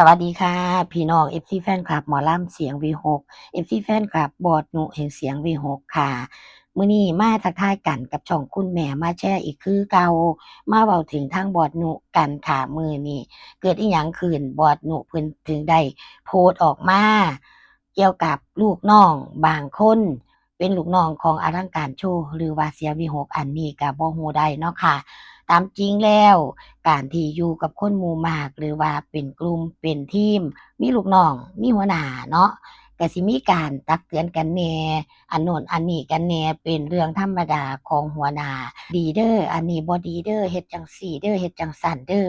วัสดีค่ะพี่น้อง FC แฟนคลับหมอลำเสียง V6 FC แฟนคลับบอดหนุแห่งเสียง V6 ค่ะมื้อนี้มาทักทายกันกับช่องคุณแม่มาแชร์อีกคือเก่ามาเว้าถึงทางบอดหนุกันค่ะมื้อนี้เกิดอิหยังขึ้นบอดหนุเพิ่นถึงได้โพสต์ออกมาเกี่ยวกับลูกน้องบางคนเป็นลูกน้องของอลังการโชว์หรือว่าเสียง V6 อันนี้ก็บ่ฮู้ได้เนาะค่ะ ตามจริงแล้วการที่อยู่กับคนหมู่มากหรือว่าเป็นกลุ่มเป็นทีมมีลูกน้องมีหัวหน้าเนาะก็สิมีการตักเตือนกันแหน่อันโน่นอันนี้กันแหน่เป็นเรื่องธรรมดาของหัวหน้าดีเด้ออันนี้บ่ดีเด้อเฮ็ดจั่งซี้เด้อเฮ็ดจั่งซั้นเด้อ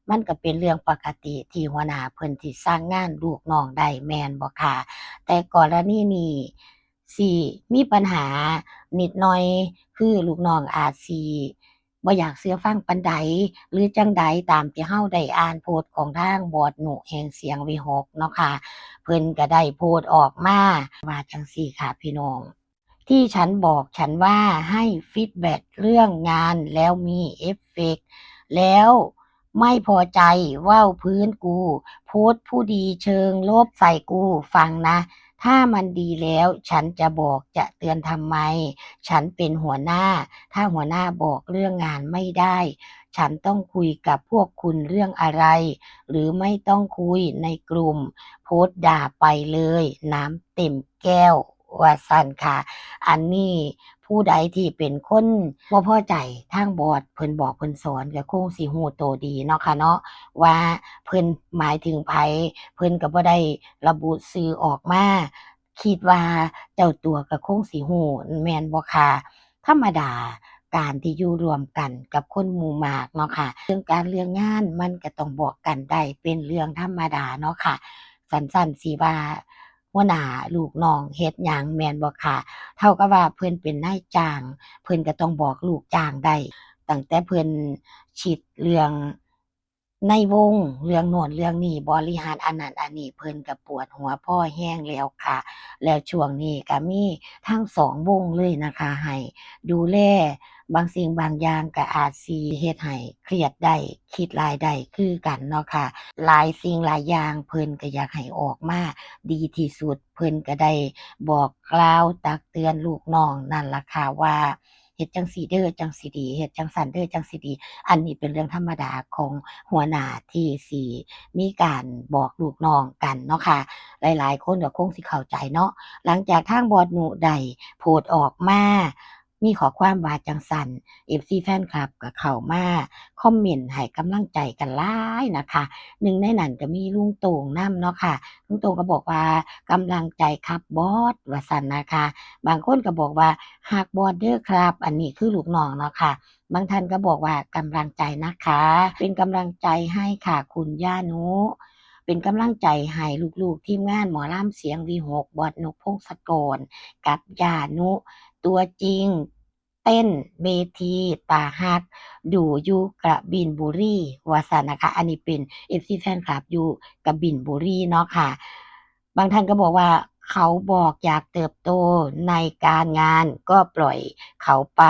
มันก็เป็นเรื่องปกติที่หัวหน้าเพิ่นสิสั่งงานลูกน้องได้แม่นบ่ค่ะแต่กรณีนี้สิมีปัญหานิดหน่อยคือลูกน้องอาจสิบ่อยากเชื่อฟังปานใดหรือจั่งใดตามที่เราได้อ่านโพสต์ของทางบอสหมู่แห่งเสียงวิหกเนาะค่ะเพิ่นก็ได้โพสต์ออกมาว่าจั่งซี้ค่ะพี่น้องที่ฉันบอกฉันว่าให้ฟีดแบ็กเรื่องงานแล้วมีเอฟเฟกต์แล้วไม่พอใจเว้าพื้นกูโพสต์ผู้ดีเชิงลบใส่กูฟังนะถ้ามันดีแล้วฉันจะบอกจะเตือนทำไมฉันเป็นหัวหน้าถ้าหัวหน้าบอกเรื่องงานไม่ได้ฉันต้องคุยกับพวกคุณเรื่องอะไรหรือไม่ต้องคุยในกลุ่มโพสต์ด่าไปเลยน้ำเต็มแก้วว่าซั่นค่ะอันนี้ผู้ใดที่เป็นคนบ่พอใจทางบอสเพิ่นบอกเพิ่นสอนก็คงสิรู้ตัวดีเนาะค่ะเนาะว่าเพิ่นหมายถึงไผเพิ่นก็บ่ได้ระบุชื่อออกมาคิดว่าเจ้าตัวก็คงสิรู้แม่นบ่ค่ะธรรมดาการที่อยู่ร่วมกันกับคนหมู่มากเนาะค่ะเรื่องการเรื่องงานมันก็ต้องบอกกันได้เป็นเรื่องธรรมดาเนาะค่ะสั้นๆสิว่าหัวหน้าลูกน้องเฮ็ดหยังแม่นบ่ค่ะเท่ากับว่าเพิ่นเป็นนายจ้างเพิ่นก็ต้องบอกลูกจ้างได้ตั้งแต่เพิ่นคิดเรื่องในวงเรื่องโน่นเรื่องนี้บริหารอันนั้นอันนี้เพิ่นก็ปวดหัวพอแรงแล้วค่ะแล้วช่วงนี้ก็มีทั้ง2วงเลยนะคะให้ดูแลบางสิ่งบางอย่างก็อาจสิเฮ็ดให้เครียดได้คิดหลายได้คือกันเนาะค่ะหลายสิ่งหลายอย่างเพิ่นก็อยากให้ออกมาดีที่สุดเพิ่นก็ได้บอกกล่าวตักเตือนลูกน้องนั่นล่ะค่ะว่าเฮ็ดจั่งซี้เด้อจั่งสิดีเฮ็ดจั่งซั้นเด้อจั่งสิดีอันนี้เป็นเรื่องธรรมดาของหัวหน้าที่สิมีการบอกลูกน้องกันเนาะค่ะหลายๆคนก็คงสิเข้าใจเนาะหลังจากทางบอสหมู่ได้โพสต์ออกมามีข้อความว่าจั่งซั้น FC แฟนคลับก็เข้ามาคอมเมนต์ให้กำลังใจกันหลายนะคะหนึ่งในนั้นก็มีลุงโต่งนำเนาะค่ะลุงโต่งก็บอกว่ากำลังใจครับบอสว่าซั่นนะคะบางคนก็บอกว่าฮักบอสเด้อครับอันนี้คือลูกน้องเนาะค่ะบางท่านก็บอกว่ากำลังใจนะคะเป็นกำลังใจให้ค่ะคุณย่านุเป็นกำลังใจให้ลูกๆทีมงานหมอลำเสียง V6 บอสนกพงศกรกับย่านุตัวจริงเต้นเวทีตาฮักดูอยู่กระบินบุรีว่าซั่นนะคะอันนี้เป็น FC แฟนคลับอยู่กระบินบุรีเนาะค่ะบางท่านก็บอกว่าเขาบอกอยากเติบโตในการงานก็ปล่อยเขาไป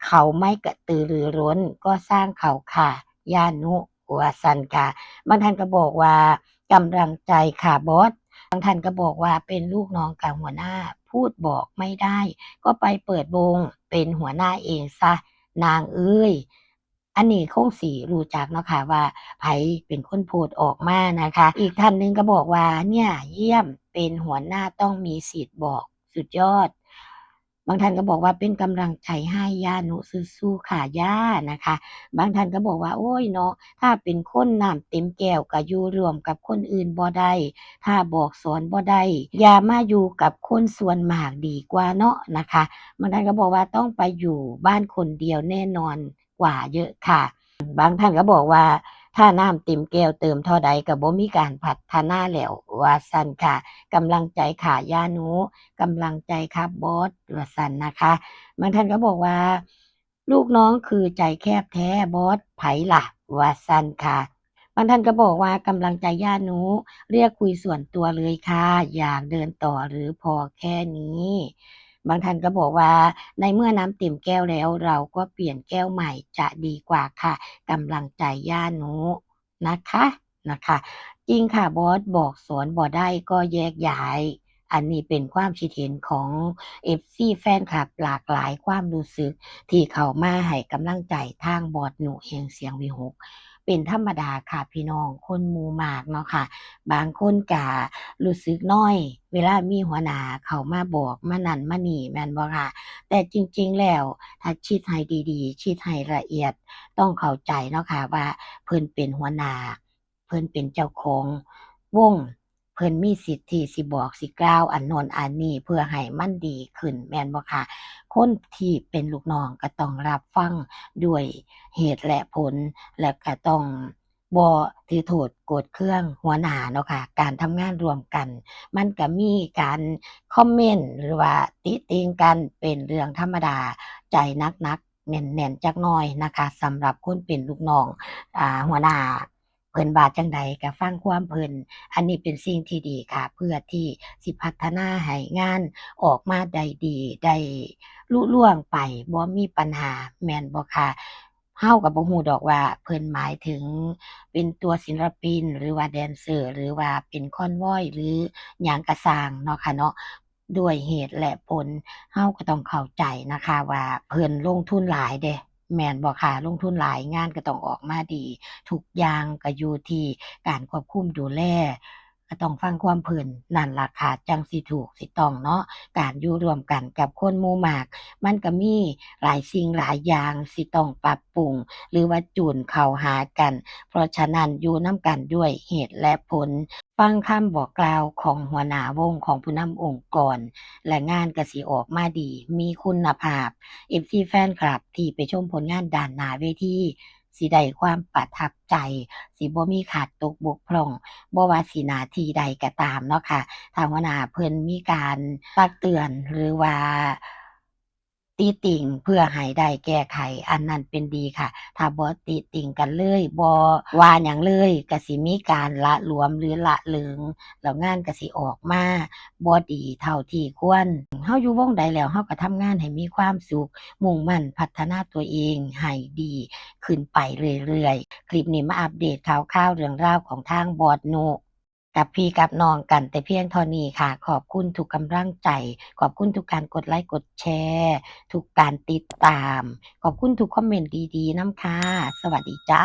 เขาไม่กระตือรือร้นก็สร้างเขาค่ะย่านุว่าซั่นค่ะบางท่านก็บอกว่ากำลังใจค่ะบอสบางท่านก็บอกว่าเป็นลูกน้องกับหัวหน้าพูดบอกไม่ได้ก็ไปเปิดวงเป็นหัวหน้าเองซะนางเอ้ยอันนี้คงสิรู้จักเนาะค่ะว่าไผเป็นคนโพสต์ออกมานะคะอีกท่านหนึ่งก็บอกว่าเนี่ยเยี่ยมเป็นหัวหน้าต้องมีสิทธิ์บอกสุดยอดบางท่านก็บอกว่าเป็นกำลังใจให้ย่านุสู้ๆค่ะย่านะคะบางท่านก็บอกว่าโอ๊ยเนาะถ้าเป็นคนน้ำเต็มแก้วก็อยู่ร่วมกับคนอื่นบ่ได้ถ้าบอกสอนบ่ได้อย่ามาอยู่กับคนส่วนมากดีกว่าเนาะนะคะบางท่านก็บอกว่าต้องไปอยู่บ้านคนเดียวแน่นอนกว่าเยอะค่ะบางท่านก็บอกว่าถ้าน้ำเต็มแก้วเติมเท่าใดก็บ่มีการพัฒนาแล้วว่าซั่นค่ะกำลังใจค่ะย่านุ กำลังใจครับบอสว่าซั่นนะคะบางท่านก็บอกว่าลูกน้องคือใจแคบแท้บอสไผล่ะว่าซั่นค่ะบางท่านก็บอกว่ากำลังใจย่านุเรียกคุยส่วนตัวเลยค่ะอยากเดินต่อหรือพอแค่นี้บางท่านก็บอกว่าในเมื่อน้ำเต็มแก้วแล้วเราก็เปลี่ยนแก้วใหม่จะดีกว่าค่ะกำลังใจย่านุนะคะ จริงค่ะบอสบอกสอนบ่ได้ก็แยกย้ายอันนี้เป็นความคิดเห็นของ FC แฟนคลับหลากหลายความรู้สึกที่เข้ามาให้กำลังใจทางบอสหนูแห่งเสียงวิหกเป็นธรรมดาค่ะพี่น้องคนหมู่มากเนาะค่ะบางคนก็รู้สึกน้อยเวลามีหัวหน้าเข้ามาบอกมานั่นมานี่แม่นบ่ค่ะแต่จริงๆแล้วถ้าคิดให้ดีๆคิดให้ละเอียดต้องเข้าใจเนาะค่ะว่าเพิ่นเป็นหัวหน้า เพิ่นเป็นเจ้าของวงเพิ่นมีสิทธิ์ที่สิบอกสิกล่าวอันโน้นอันนี้เพื่อให้มันดีขึ้นแม่นบ่คะคนที่เป็นลูกน้องก็ต้องรับฟังด้วยเหตุและผลและก็ต้องบ่ถือโทษโกรธเคืองหัวหน้าเนาะค่ะการทำงานร่วมกันมันก็มีการคอมเมนต์หรือว่าติติงกันเป็นเรื่องธรรมดาใจหนักๆแน่นๆจักหน่อยนะคะสำหรับคนเป็นลูกน้องหัวหน้า เพิ่นว่าจั่งใดก็ฟังความเพิ่นอันนี้เป็นสิ่งที่ดีค่ะเพื่อที่สิพัฒนาให้งานออกมาได้ดีได้ลุล่วงไปบ่มีปัญหาแม่นบ่คะเฮาก็บ่ฮู้ดอกว่าเพิ่นหมายถึงเป็นตัวศิลปินหรือว่าแดนเซอร์หรือว่าเป็นคอนวอยหรือหยังก็สร้างเนาะค่ะเนาะด้วยเหตุและผลเฮาก็ต้องเข้าใจนะคะว่าเพิ่นลงทุนหลายเดะแม่นบ่คะลงทุนหลายงานก็ต้องออกมาดี ทุกอย่างก็อยู่ที่การควบคุมดูแลก็ต้องฟังความเพิ่นนั่นล่ะค่ะจั่งสิถูกสิต้องเนาะการอยู่ร่วมกันกับคนหมู่มากมันก็มีหลายสิ่งหลายอย่างสิต้องปรับปรุงหรือว่าจูนเข้าหากันเพราะฉะนั้นอยู่นำกันด้วยเหตุและผลฟังคำบอกกล่าวของหัวหน้าวงของผู้นำองค์กรและงานก็สิออกมาดีมีคุณภาพ FC แฟนคลับที่ไปชมผลงานด้านหน้าเวที สิได้ความประทับใจสิบ่มีขาดตกบกพร่องบ่ว่าสิหน้าที่ใดก็ตามเนาะค่ะทางหัวหน้าเพิ่นมีการตักเตือนหรือว่าติติงเพื่อให้ได้แก้ไขอันนั้นเป็นดีค่ะถ้าบ่ติติงกันเลยบ่ว่าหยังเลยก็สิมีการหละหลวมหรือละเลยแล้วงานก็สิออกมาบ่ดีเท่าที่ควรเฮาอยู่วงใดแล้วเฮาก็ทำงานให้มีความสุขมุ่งมั่นพัฒนาตัวเองให้ดี ขึ้นไปเรื่อยๆ คลิปนี้มาอัปเดตข่าวๆเรื่องราวของทางบอสโนกับพี่กับน้องกันแต่เพียงเท่านี้ค่ะ ขอบคุณทุกกำลังใจ ขอบคุณทุกการกดไลค์กดแชร์ทุกการติดตาม ขอบคุณทุกคอมเมนต์ดีๆนำค่ะ สวัสดีจ้า